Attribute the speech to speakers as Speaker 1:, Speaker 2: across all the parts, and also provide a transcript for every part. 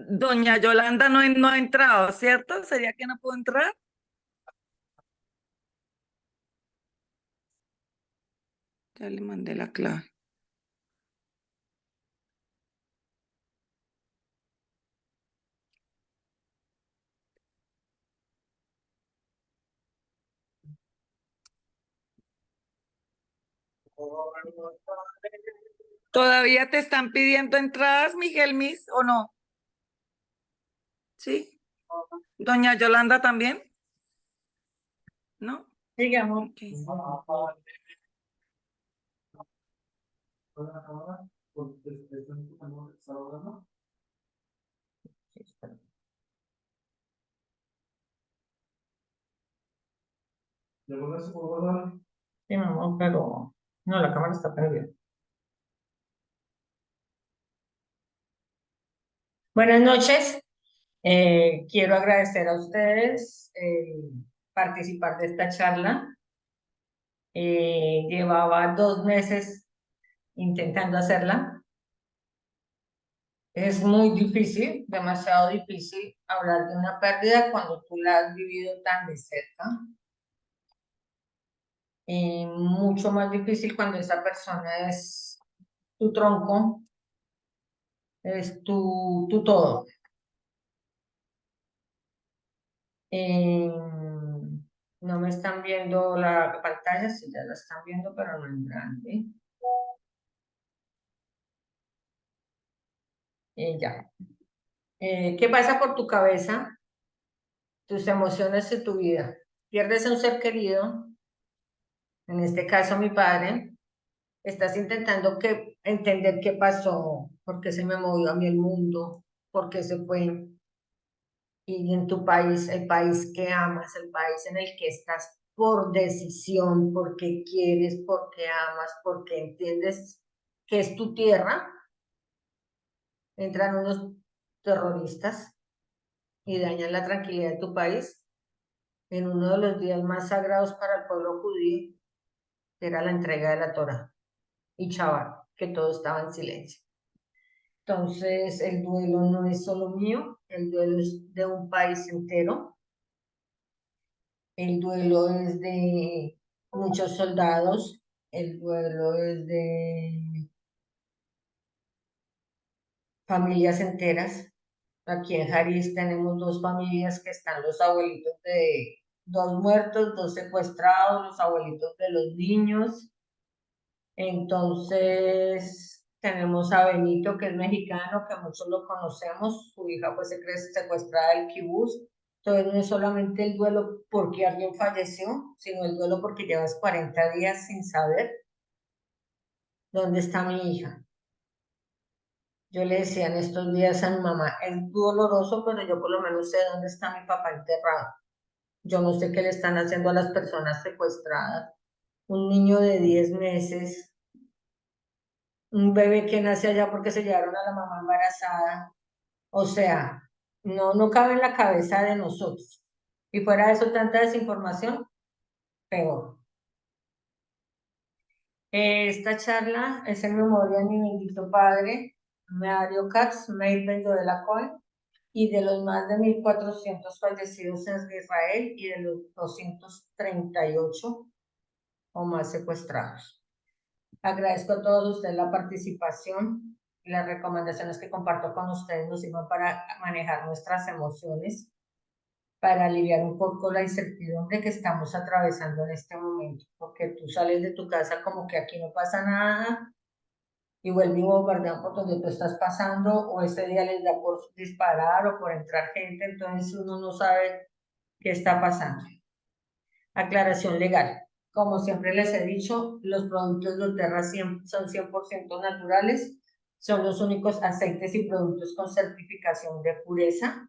Speaker 1: Doña Yolanda no ha entrado, ¿cierto? ¿Sería que no pudo entrar? Ya le mandé la clave. ¿Todavía te están pidiendo entradas, Miguel Mis, o no? ¿Sí? ¿Doña Yolanda también? ¿No?
Speaker 2: Digamos.
Speaker 1: Okay.
Speaker 2: Sí, mamá, pero no, la cámara está prendida. Buenas noches. Quiero agradecer a ustedes participar de esta charla. Llevaba 2 meses intentando hacerla. Es muy difícil, demasiado difícil hablar de una pérdida cuando tú la has vivido tan de cerca. Mucho más difícil cuando esa persona es tu tronco, es tu todo. No me están viendo la pantalla, sí ya la están viendo, pero no en grande. Ya. ¿Qué pasa por tu cabeza? Tus emociones y tu vida. Pierdes a un ser querido, en este caso mi padre. Estás intentando entender qué pasó, por qué se me movió a mí el mundo, por qué se fue. Y en tu país, el país que amas, el país en el que estás por decisión, porque quieres, porque amas, porque entiendes que es tu tierra, entran unos terroristas y dañan la tranquilidad de tu país en uno de los días más sagrados para el pueblo judío, que era la entrega de la Torá y Shabbat, que todo estaba en silencio. Entonces, el duelo no es solo mío, el duelo es de un país entero. El duelo es de muchos soldados, el duelo es de familias enteras. Aquí en Jariz tenemos 2 familias que están los abuelitos de 2 muertos, 2 secuestrados, los abuelitos de los niños. Entonces, tenemos a Benito, que es mexicano, que muchos lo conocemos, su hija fue secuestrada del kibutz. Entonces, no es solamente el duelo porque alguien falleció, sino el duelo porque llevas 40 días sin saber dónde está mi hija. Yo le decía en estos días a mi mamá, es doloroso, pero yo por lo menos sé dónde está mi papá enterrado. Yo no sé qué le están haciendo a las personas secuestradas. Un niño de 10 meses, un bebé que nace allá porque se llevaron a la mamá embarazada. O sea, no cabe en la cabeza de nosotros. Y fuera de eso, tanta desinformación, peor. Esta charla es en memoria de mi bendito padre, Mario Katz, Meir Ben de la Cohen, y de los más de 1.400 fallecidos en Israel y de los 238 o más secuestrados. Agradezco a todos ustedes la participación y las recomendaciones que comparto con ustedes nos sirven para manejar nuestras emociones, para aliviar un poco la incertidumbre que estamos atravesando en este momento, porque tú sales de tu casa como que aquí no pasa nada y vuelven y bombardean por donde tú estás pasando, o ese día les da por disparar o por entrar gente, entonces uno no sabe qué está pasando. Aclaración legal. Como siempre les he dicho, los productos de doTERRA son 100% naturales, son los únicos aceites y productos con certificación de pureza.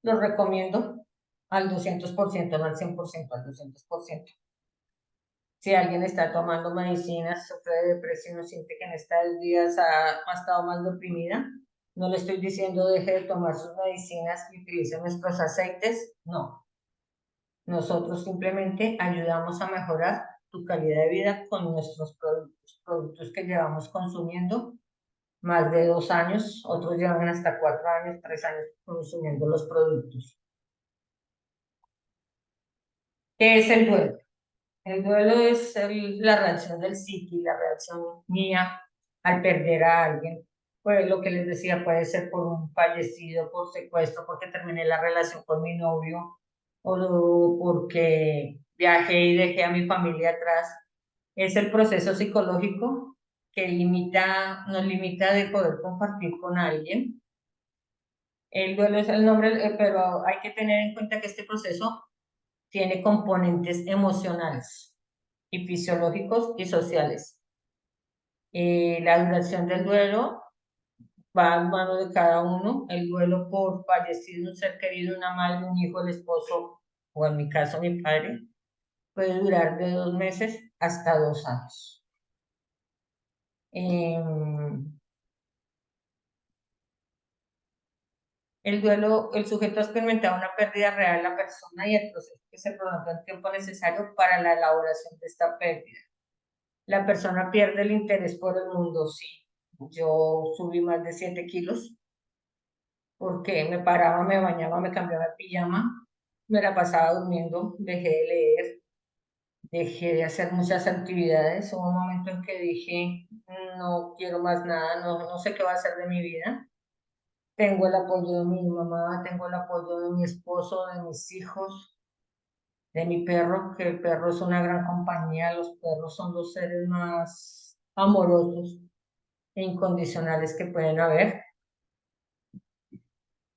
Speaker 2: Los recomiendo al 200%, no al 100%, al 200%. Si alguien está tomando medicinas, sufre de depresión, siente que en estos días ha estado más deprimida, no le estoy diciendo deje de tomar sus medicinas y utilice nuestros aceites, no. Nosotros simplemente ayudamos a mejorar tu calidad de vida con nuestros productos que llevamos consumiendo más de 2 años, otros llevan hasta 4 años, 3 años consumiendo los productos. ¿Qué es el duelo? El duelo es la reacción del psiqui, la reacción mía al perder a alguien. Pues lo que les decía, puede ser por un fallecido, por secuestro, porque terminé la relación con mi novio, o porque viajé y dejé a mi familia atrás. Es el proceso psicológico que nos limita de poder compartir con alguien. El duelo es el nombre, pero hay que tener en cuenta que este proceso tiene componentes emocionales y fisiológicos y sociales. La duración del duelo va a mano de cada uno. El duelo por fallecido, un ser querido, una madre, un hijo, el esposo, o en mi caso mi padre, puede durar de 2 meses hasta 2 años. El duelo, el sujeto ha experimentado una pérdida real de la persona y el proceso que se prolonga el tiempo necesario para la elaboración de esta pérdida. La persona pierde el interés por el mundo, sí. Yo subí más de 7 kilos porque me paraba, me bañaba, me cambiaba de pijama, me la pasaba durmiendo, dejé de leer, dejé de hacer muchas actividades. Hubo un momento en que dije, no quiero más nada, no sé qué va a hacer de mi vida. Tengo el apoyo de mi mamá, tengo el apoyo de mi esposo, de mis hijos, de mi perro, que el perro es una gran compañía. Los perros son los seres más amorosos e incondicionales que pueden haber.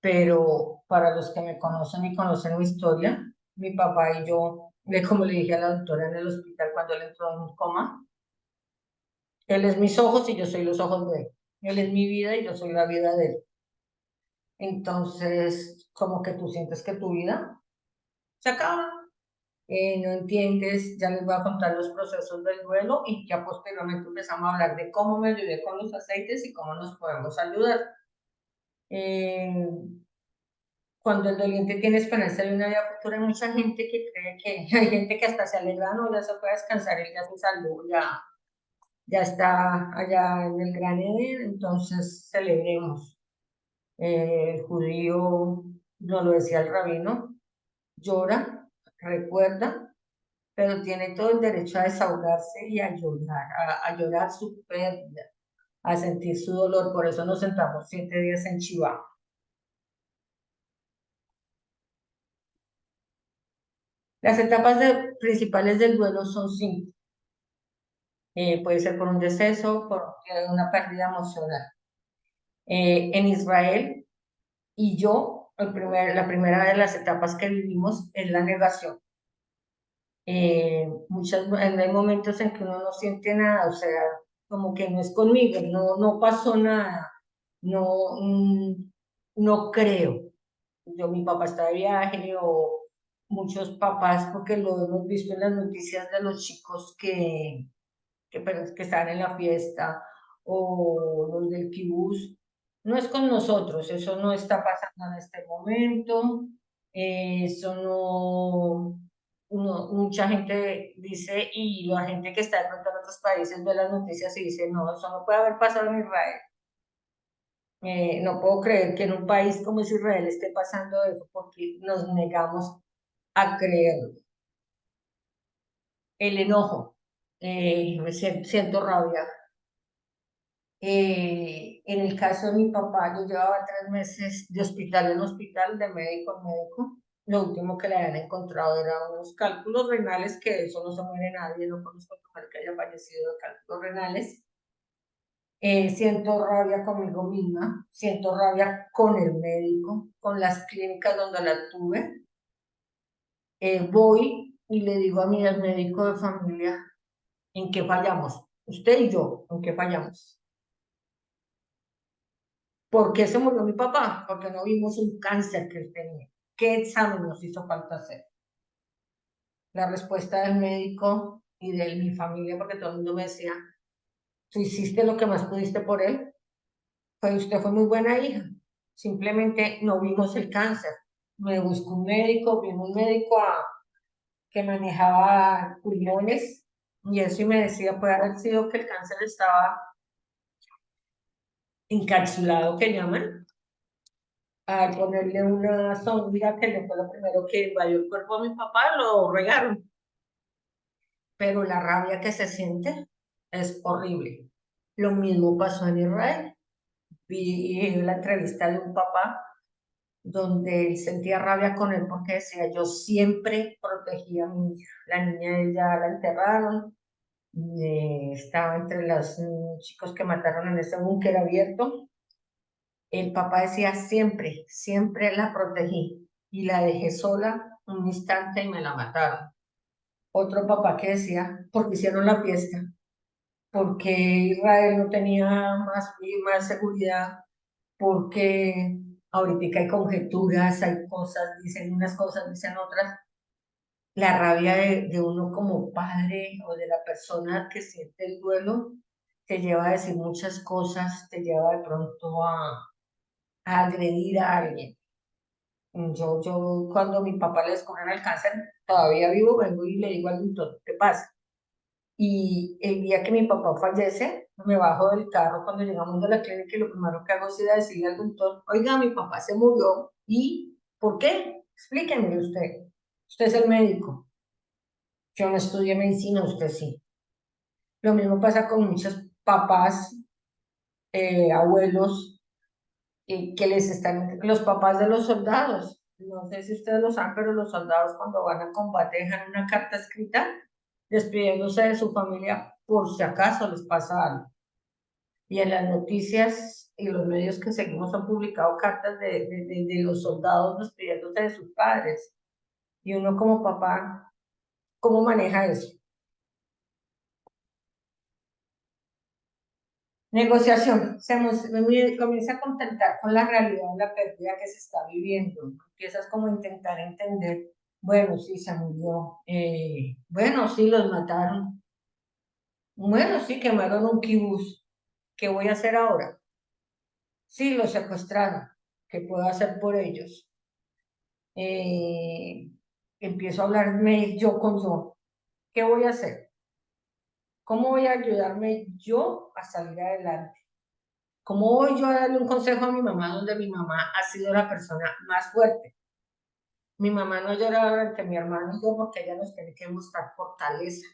Speaker 2: Pero para los que me conocen y conocen mi historia, mi papá y yo, como le dije a la doctora en el hospital cuando él entró en coma, él es mis ojos y yo soy los ojos de él. Él es mi vida y yo soy la vida de él. Entonces, como que tú sientes que tu vida se acaba. No entiendes, ya les voy a contar los procesos del duelo y ya posteriormente empezamos a hablar de cómo me ayudé con los aceites y cómo nos podemos ayudar. Cuando el doliente tiene esperanza de una vida futura, hay mucha gente que cree que hay gente que hasta se alegra, no, ya se puede descansar, él ya se salvó, ya está allá en el gran Edén, entonces celebremos. El judío, no lo decía el rabino, llora, recuerda, pero tiene todo el derecho a desahogarse y a llorar, a llorar su pérdida, a sentir su dolor. Por eso nos sentamos 7 días en Chihuahua. Las etapas principales del duelo son 5. Puede ser por un deceso, por una pérdida emocional. En Israel y yo, la primera de las etapas que vivimos es la negación. Hay momentos en que uno no siente nada, o sea, como que no es conmigo, no pasó nada, no, no creo. Mi papá está de viaje o muchos papás, porque lo hemos visto en las noticias de los chicos que están en la fiesta o los del kibutz. No es con nosotros, eso no está pasando en este momento, eso no, mucha gente dice, y la gente que está de pronto en otros países ve las noticias y dice, no, eso no puede haber pasado en Israel. No puedo creer que en un país como es Israel esté pasando eso porque nos negamos a creerlo. El enojo, siento rabia. En el caso de mi papá, yo llevaba 3 meses de hospital en hospital, de médico en médico. Lo último que le habían encontrado eran unos cálculos renales, que de eso no se muere nadie, no conozco a mujer que haya fallecido de cálculos renales. Siento rabia conmigo misma, siento rabia con el médico, con las clínicas donde la tuve. Voy y le digo a mi médico de familia, ¿en qué fallamos? Usted y yo, ¿en qué fallamos? ¿Por qué se murió mi papá? Porque no vimos un cáncer que él tenía. ¿Qué examen nos hizo falta hacer? La respuesta del médico y de mi familia, porque todo el mundo me decía, tú hiciste lo que más pudiste por él, usted fue muy buena hija, simplemente no vimos el cáncer. Me buscó un médico, vino un médico que manejaba pulmones y eso y me decía, puede haber sido que el cáncer estaba encapsulado, que llaman, al ponerle una sonda que no fue lo primero que invadió el cuerpo de mi papá, lo regaron. Pero la rabia que se siente es horrible. Lo mismo pasó en Israel. Vi la entrevista de un papá donde él sentía rabia con él porque decía, yo siempre protegía a mi hija. La niña ella la enterraron, estaba entre los chicos que mataron en ese búnker abierto. El papá decía, siempre, siempre la protegí y la dejé sola un instante y me la mataron. Otro papá que decía, porque hicieron la fiesta, porque Israel no tenía más seguridad, porque ahorita hay conjeturas, hay cosas, dicen unas cosas, dicen otras. La rabia de uno como padre o de la persona que siente el duelo te lleva a decir muchas cosas, te lleva de pronto a agredir a alguien. Yo cuando mi papá le descubren el cáncer, todavía vivo, vengo y le digo al doctor, ¿qué pasa? Y el día que mi papá fallece, me bajo del carro cuando llegamos a la clínica y lo primero que hago es ir a decirle al doctor, oiga, mi papá se murió. ¿Y por qué? Explíqueme usted. Usted es el médico. Yo no estudié medicina, usted sí. Lo mismo pasa con muchos papás, abuelos, que les están, los papás de los soldados. No sé si ustedes lo saben, pero los soldados cuando van a combate dejan una carta escrita despidiéndose de su familia por si acaso les pasa algo. Y en las noticias y los medios que seguimos han publicado cartas de los soldados despidiéndose de sus padres. Y uno como papá, ¿cómo maneja eso? Negociación. Comienza a contentar con la realidad de la pérdida que se está viviendo. Empiezas como a intentar entender, bueno, sí, se murió. Bueno, sí, los mataron. Bueno, sí, quemaron un kibutz. ¿Qué voy a hacer ahora? Sí, los secuestraron. ¿Qué puedo hacer por ellos? eh, Empiezo a hablarme yo con yo. ¿Qué voy a hacer? ¿Cómo voy a ayudarme yo a salir adelante? ¿Cómo voy yo a darle un consejo a mi mamá donde mi mamá ha sido la persona más fuerte? Mi mamá no lloraba ante mi hermano y yo porque ella nos tiene que mostrar fortaleza.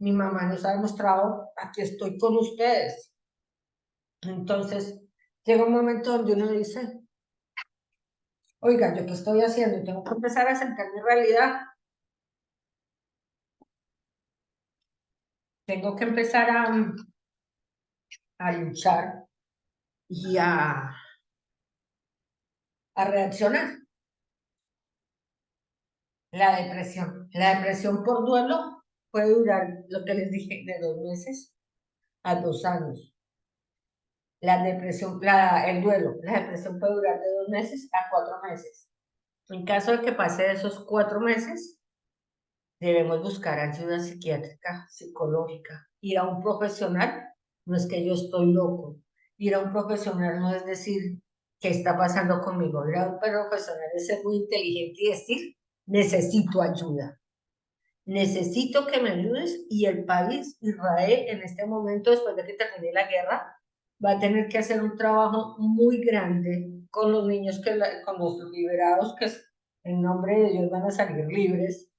Speaker 2: Mi mamá nos ha demostrado, aquí estoy con ustedes. Entonces, llega un momento donde uno dice, oiga, ¿yo qué estoy haciendo? Tengo que empezar a aceptar mi realidad. Tengo que empezar a luchar y a reaccionar. La depresión por duelo puede durar, lo que les dije, de 2 meses a 2 años. La depresión puede durar de 2 meses a 4 meses. En caso de que pase de esos 4 meses, debemos buscar ayuda psiquiátrica, psicológica. Ir a un profesional no es que yo estoy loco. Ir a un profesional no es decir qué está pasando conmigo. Ir a un profesional es ser muy inteligente y decir necesito ayuda. Necesito que me ayudes y el país, Israel, en este momento, después de que termine la guerra, va a tener que hacer un trabajo muy grande con los niños, con los liberados que en nombre de Dios van a salir libres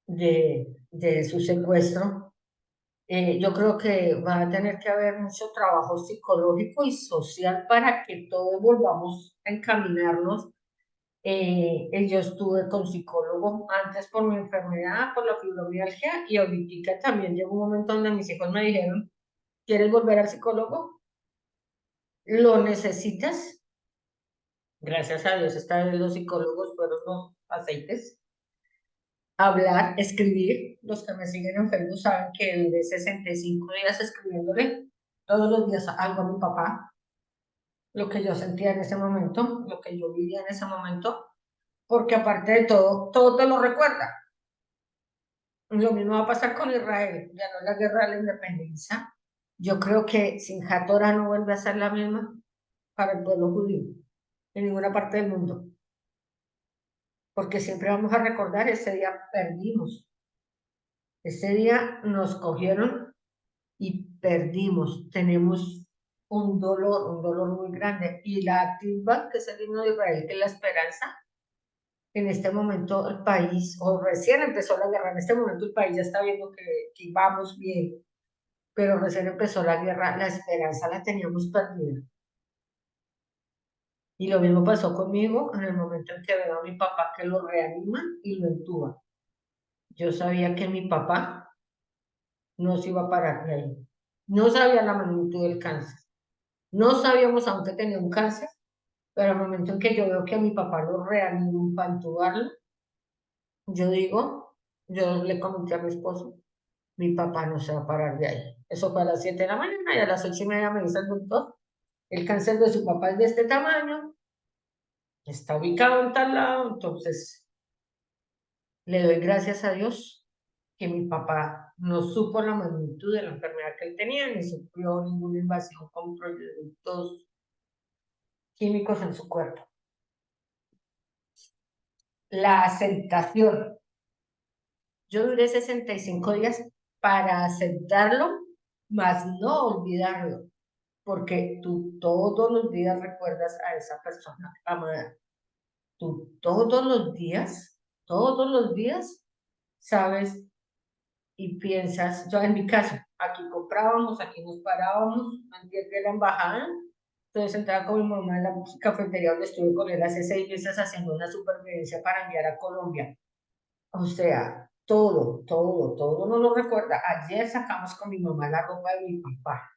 Speaker 2: de su secuestro. Yo creo que va a tener que haber mucho trabajo psicológico y social para que todos volvamos a encaminarnos. Yo estuve con psicólogo antes por mi enfermedad, por la fibromialgia, y ahorita también llegó un momento donde mis hijos me dijeron, ¿quieres volver al psicólogo? ¿Lo necesitas? Gracias a Dios, esta vez los psicólogos fueron aceites, hablar, escribir. Los que me siguen en Facebook saben que duré 65 días escribiéndole todos los días algo a mi papá, lo que yo sentía en ese momento, lo que yo vivía en ese momento, porque aparte de todo, todo te lo recuerda. Lo mismo va a pasar con Israel, ya no es la guerra de la independencia. Yo creo que sin Torah no vuelve a ser la misma para el pueblo judío en ninguna parte del mundo, porque siempre vamos a recordar ese día perdimos, ese día nos cogieron y perdimos, tenemos un dolor muy grande. Y la activa, que es el himno de Israel, que es la esperanza, en este momento el país, o recién empezó la guerra, en este momento el país ya está viendo que vamos bien, pero recién empezó la guerra, la esperanza la teníamos perdida. Y lo mismo pasó conmigo en el momento en que veo a mi papá que lo reaniman y lo entuban. Yo sabía que mi papá no se iba a parar de ahí. No sabía la magnitud del cáncer. No sabíamos aún que tenía un cáncer, pero al momento en que yo veo que a mi papá lo reaniman para entubarlo, yo digo, yo le comenté a mi esposo, mi papá no se va a parar de ahí. Eso fue a las 7 de la mañana y a las 8:30 me dice el doctor, el cáncer de su papá es de este tamaño, está ubicado en tal lado, entonces le doy gracias a Dios que mi papá no supo la magnitud de la enfermedad que él tenía, ni sufrió ninguna invasión con productos químicos en su cuerpo. La aceptación. Yo duré 65 días para aceptarlo, mas no olvidarlo, porque tú todos los días recuerdas a esa persona amada. Tú todos los días, sabes y piensas, yo en mi caso, aquí comprábamos, aquí nos parábamos, antes de la embajada, entonces entraba con mi mamá en la cafetería donde estuve con él hace 6 meses haciendo una supervivencia para enviar a Colombia. O sea, todo no lo recuerda. Ayer sacamos con mi mamá la ropa de mi papá.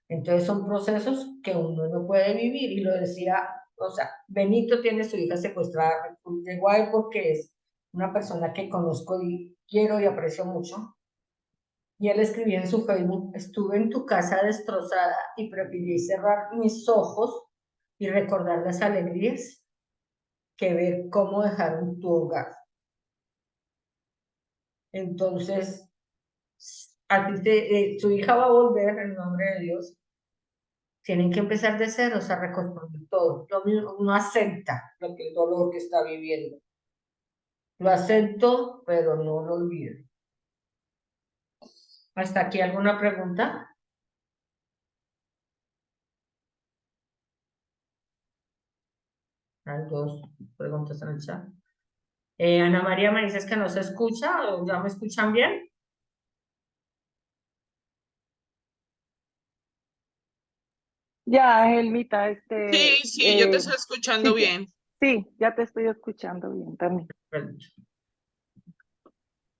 Speaker 2: Entonces son procesos que uno no puede vivir y lo decía, o sea, Benito tiene su hija secuestrada, llegó a él porque es una persona que conozco y quiero y aprecio mucho. Y él escribía en su Facebook, estuve en tu casa destrozada y preferí cerrar mis ojos y recordar las alegrías que ver cómo dejaron tu hogar. Entonces, su hija va a volver en nombre de Dios. Tienen que empezar de cero, o sea, reconstruir todo. Lo mismo, uno acepta el dolor que está viviendo. Lo acepto, pero no lo olvido. ¿Hasta aquí alguna pregunta? Hay dos preguntas en el chat. Ana María, me dices que no se escucha, ¿o ya me escuchan bien?
Speaker 3: Ya, Helmita,
Speaker 4: Sí, sí, yo te estoy escuchando
Speaker 3: sí,
Speaker 4: bien.
Speaker 3: sí, ya te estoy escuchando bien también.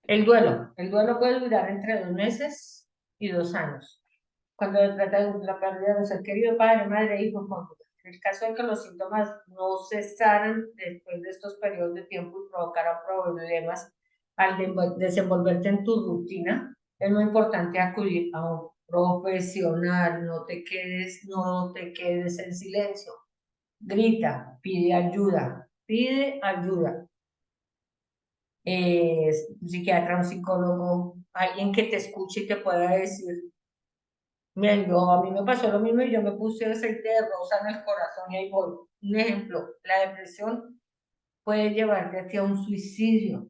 Speaker 2: El duelo puede durar entre 2 meses y 2 años. Cuando se trata de la pérdida de un ser querido, padre, madre, hijo, cónyuge. En el caso de que los síntomas no cesaran después de estos periodos de tiempo y provocaran problemas al desenvolverte en tu rutina, es muy importante acudir a un profesional, no te quedes en silencio. Grita, pide ayuda. Un psiquiatra, un psicólogo, alguien que te escuche y te pueda decir, miren, a mí me pasó lo mismo y yo me puse aceite de rosa en el corazón y ahí voy. Un ejemplo, la depresión puede llevarte hacia un suicidio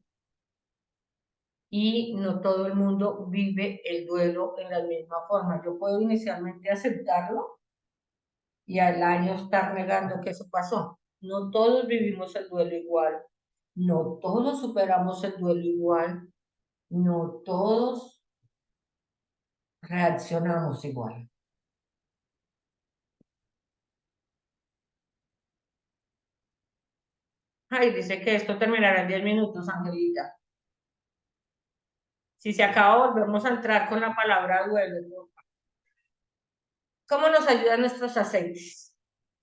Speaker 2: y no todo el mundo vive el duelo en la misma forma. Yo puedo inicialmente aceptarlo y al año estar negando que eso pasó. No todos vivimos el duelo igual, no todos superamos el duelo igual, no todos reaccionamos igual. Ay, dice que esto terminará en 10 minutos, Angelita. Si se acaba, volvemos a entrar con la palabra duelo. ¿Cómo nos ayudan nuestros aceites?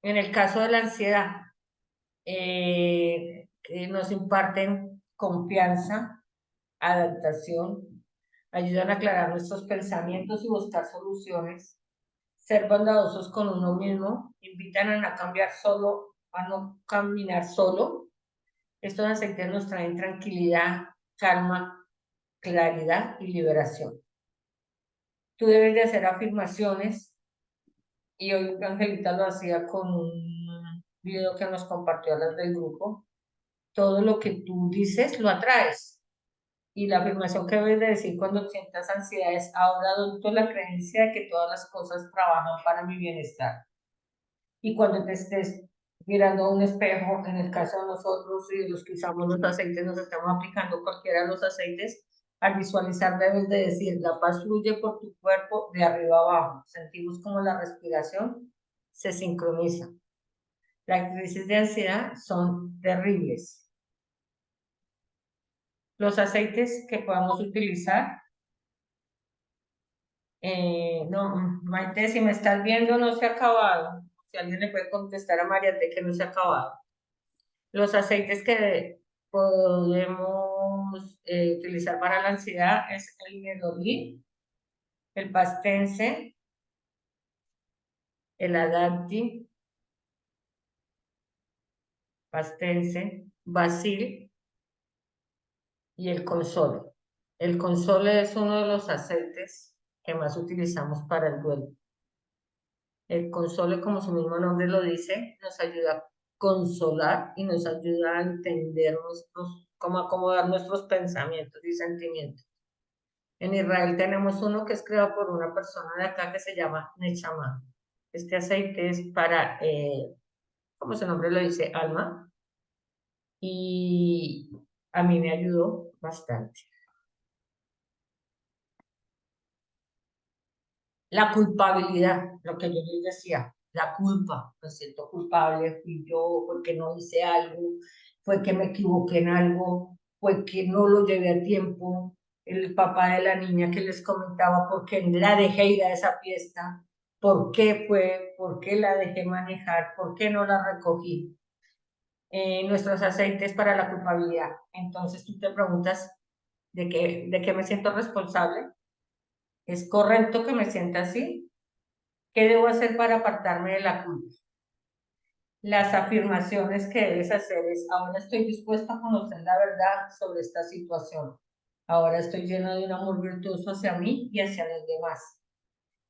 Speaker 2: En el caso de la ansiedad, que nos imparten confianza, adaptación, ayudan a aclarar nuestros pensamientos y buscar soluciones, ser bondadosos con uno mismo, invitan a no cambiar solo, a no caminar solo. Estos aceites nos traen tranquilidad, calma, claridad y liberación. Tú debes de hacer afirmaciones y hoy Angelita lo hacía con un video que nos compartió a las del grupo. Todo lo que tú dices lo atraes. Y la afirmación que debes de decir cuando sientas ansiedad es: ahora adopto la creencia de que todas las cosas trabajan para mi bienestar. Y cuando te estés mirando a un espejo, en el caso de nosotros y de los que usamos los aceites, nos estamos aplicando cualquiera de los aceites, al visualizar debes de decir: la paz fluye por tu cuerpo de arriba abajo. Sentimos como la respiración se sincroniza. Las crisis de ansiedad son terribles. Los aceites que podamos utilizar. No, Maite, si me estás viendo, no se ha acabado. Si alguien le puede contestar a Mariate que no se ha acabado. Los aceites que podemos utilizar para la ansiedad es el Nedolí, el Pastense, el Adapti, Pastense, Basil y el Console. El Console es uno de los aceites que más utilizamos para el duelo. El Console, como su mismo nombre lo dice, nos ayuda a consolar y nos ayuda a entender cómo acomodar nuestros pensamientos y sentimientos. En Israel tenemos uno que es creado por una persona de acá que se llama Nechama. Este aceite es para, como su nombre lo dice, alma, y a mí me ayudó bastante. La culpabilidad, lo que yo les decía, la culpa, me siento culpable, fui yo, fue que no hice algo, fue que me equivoqué en algo, fue que no lo llevé a tiempo. El papá de la niña que les comentaba, ¿por qué la dejé ir a esa fiesta? ¿Por qué fue? ¿Por qué la dejé manejar? ¿Por qué no la recogí? Nuestros aceites para la culpabilidad. Entonces tú te preguntas, ¿de qué me siento responsable? ¿Es correcto que me sienta así? ¿Qué debo hacer para apartarme de la culpa? Las afirmaciones que debes hacer es: ahora estoy dispuesto a conocer la verdad sobre esta situación. Ahora estoy lleno de un amor virtuoso hacia mí y hacia los demás.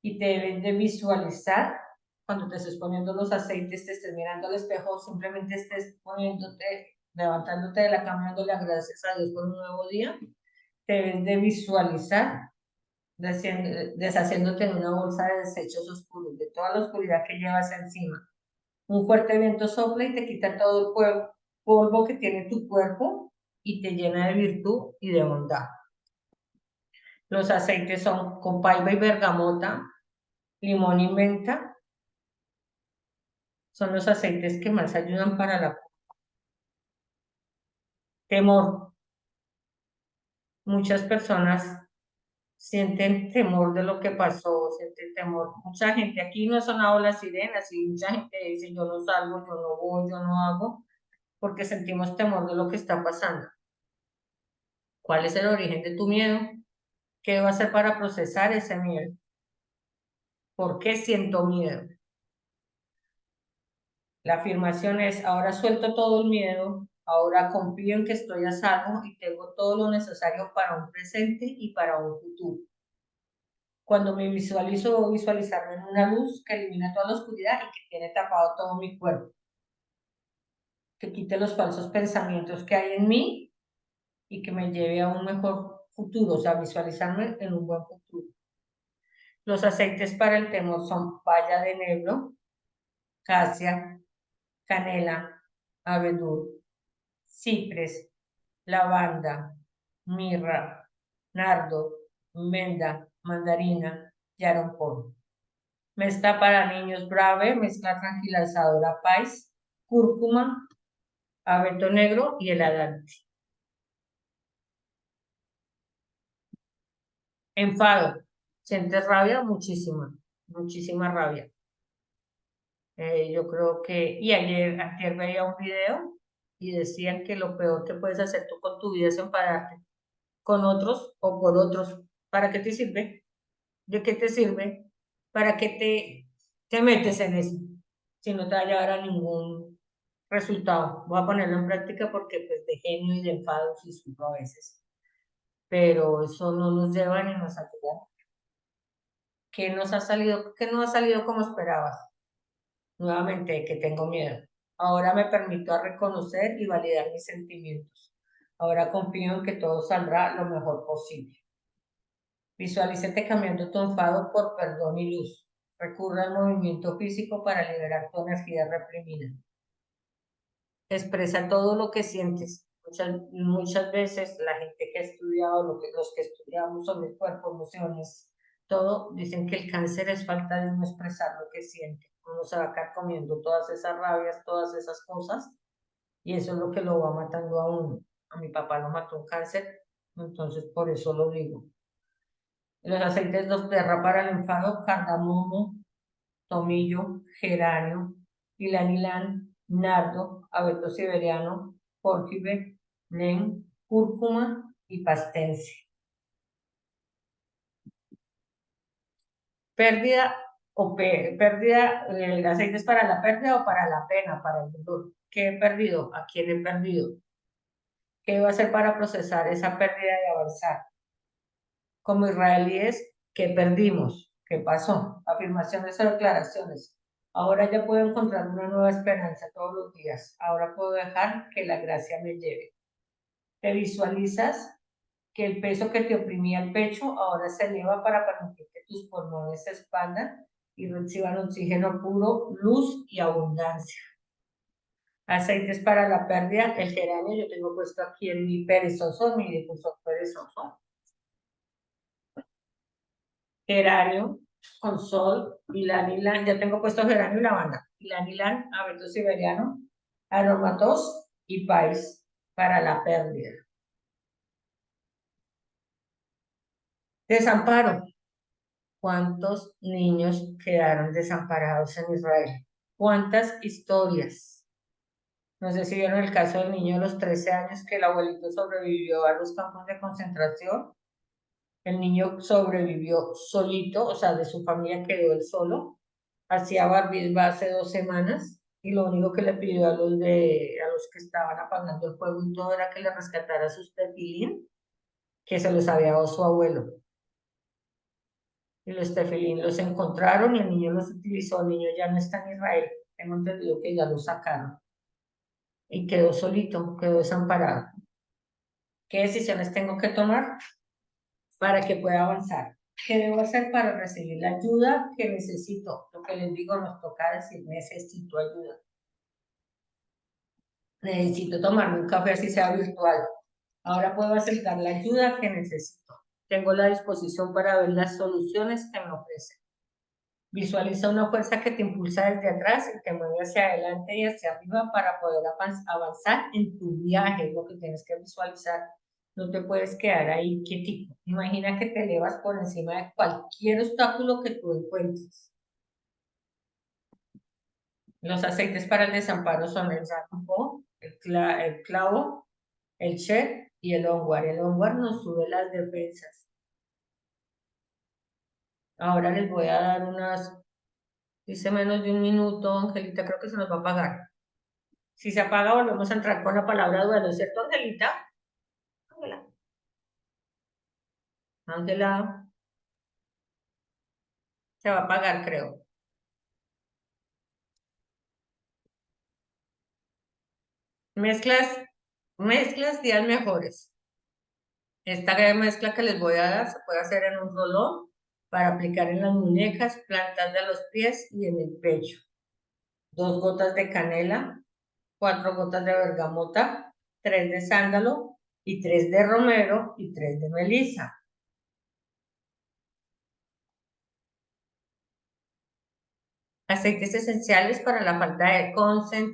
Speaker 2: Y te debes de visualizar, cuando te estés poniendo los aceites, te estés mirando al espejo, simplemente estés poniéndote, levantándote de la cama, dándole gracias a Dios por un nuevo día. Te debes de visualizar deshaciéndote en una bolsa de desechos oscuros, de toda la oscuridad que llevas encima. Un fuerte viento sopla y te quita todo el polvo que tiene tu cuerpo y te llena de virtud y de bondad. Los aceites son copaiba y bergamota, limón y menta. Son los aceites que más ayudan para la temor. Muchas personas sienten temor de lo que pasó, sienten temor. Mucha gente, aquí no ha sonado las sirenas y mucha gente dice: yo no salgo, yo no voy, yo no hago, porque sentimos temor de lo que está pasando. ¿Cuál es el origen de tu miedo? ¿Qué debo hacer para procesar ese miedo? ¿Por qué siento miedo? La afirmación es: ahora suelto todo el miedo, ahora confío en que estoy a salvo y tengo todo lo necesario para un presente y para un futuro. Cuando me visualizo, visualizarme en una luz que elimina toda la oscuridad y que tiene tapado todo mi cuerpo, que quite los falsos pensamientos que hay en mí y que me lleve a un mejor futuro, o sea, visualizarme en un buen futuro. Los aceites para el temor son baya de enebro, casia, canela, abedul, cipres, lavanda, mirra, nardo, menda, mandarina y aronpón. Mezcla para niños brave, mezcla tranquilizadora pais, cúrcuma, abeto negro y el adante. Enfado. ¿Sientes rabia? Muchísima rabia. Yo creo que, y antier veía un video y decían que lo peor que puedes hacer tú con tu vida es enfadarte con otros o por otros. ¿Para qué te sirve? ¿De qué te sirve? ¿Para qué te metes en eso? Si no te va a llevar a ningún resultado. Voy a ponerlo en práctica porque pues de genio y de enfado sí sufro a veces. Pero eso no nos lleva ni nos ayuda. ¿Qué nos ha salido? ¿Qué no ha salido como esperabas? Nuevamente, que tengo miedo. Ahora me permito a reconocer y validar mis sentimientos. Ahora confío en que todo saldrá lo mejor posible. Visualízate cambiando tu enfado por perdón y luz. Recurre al movimiento físico para liberar tu energía reprimida. Expresa todo lo que sientes. Muchas veces la gente que ha estudiado, los que estudiamos sobre el cuerpo, emociones, todo, dicen que el cáncer es falta de no expresar lo que siente. Uno se va a quedar comiendo todas esas rabias, todas esas cosas, y eso es lo que lo va matando a uno. A mi papá lo mató un cáncer, entonces por eso lo digo. Los aceites de tierra para el enfado: cardamomo, tomillo, geranio, ylang-ylang, nardo, abeto siberiano, jordibé, neem, cúrcuma y pastense. Pérdida pérdida, el aceite es para la pérdida o para la pena, para el dolor. ¿Qué he perdido? ¿A quién he perdido? ¿Qué debo hacer para procesar esa pérdida y avanzar? Como israelíes, ¿qué perdimos? ¿Qué pasó? Afirmaciones o declaraciones. Ahora ya puedo encontrar una nueva esperanza todos los días. Ahora puedo dejar que la gracia me lleve. ¿Te visualizas que el peso que te oprimía el pecho ahora se eleva para permitir que tus pulmones se expandan y reciban oxígeno puro, luz y abundancia? Aceites para la pérdida: el geranio, yo tengo puesto aquí en mi perezoso, mi difusor perezoso. Geranio con sol, ylang-ylang, ya tengo puesto geranio y lavanda, ylang-ylang, abeto siberiano, aromatos y pais para la pérdida. Desamparo. ¿Cuántos niños quedaron desamparados en Israel? ¿Cuántas historias? No sé si vieron el caso del niño de los 13 años que el abuelito sobrevivió a los campos de concentración. El niño sobrevivió solito, o sea, de su familia quedó él solo. Hacía bar mitzvah hace 2 semanas y lo único que le pidió a los que estaban apagando el fuego y todo era que le rescatara sus tefilín, que se los había dado su abuelo. Y los tefilín los encontraron y el niño los utilizó. El niño ya no está en Israel. Tengo entendido que ya lo sacaron. Y quedó solito, quedó desamparado. ¿Qué decisiones tengo que tomar para que pueda avanzar? ¿Qué debo hacer para recibir la ayuda que necesito? Lo que les digo, nos toca decir: necesito ayuda. Necesito tomarme un café así sea virtual. Ahora puedo aceptar la ayuda que necesito. Tengo la disposición para ver las soluciones que me ofrecen. Visualiza una fuerza que te impulsa desde atrás y te mueve hacia adelante y hacia arriba para poder avanzar en tu viaje. Es lo que tienes que visualizar. No te puedes quedar ahí quietito. Imagina que te elevas por encima de cualquier obstáculo que tú encuentres. Los aceites para el desamparo son el rampo, el clavo, el shed y el onguar. El onguar nos sube las defensas. Ahora les voy a dar dice menos de 1 minuto, Angelita, creo que se nos va a apagar. Si se apaga, volvemos a entrar con la palabra duelo, ¿cierto, Angelita? Ángela, se va a apagar, creo. Mezclas días mejores. Esta mezcla que les voy a dar se puede hacer en un rolón para aplicar en las muñecas, plantas de los pies y en el pecho. 2 gotas de canela, 4 gotas de bergamota, 3 de sándalo y 3 de romero y 3 de melisa. Aceites esenciales para la falta de concentración.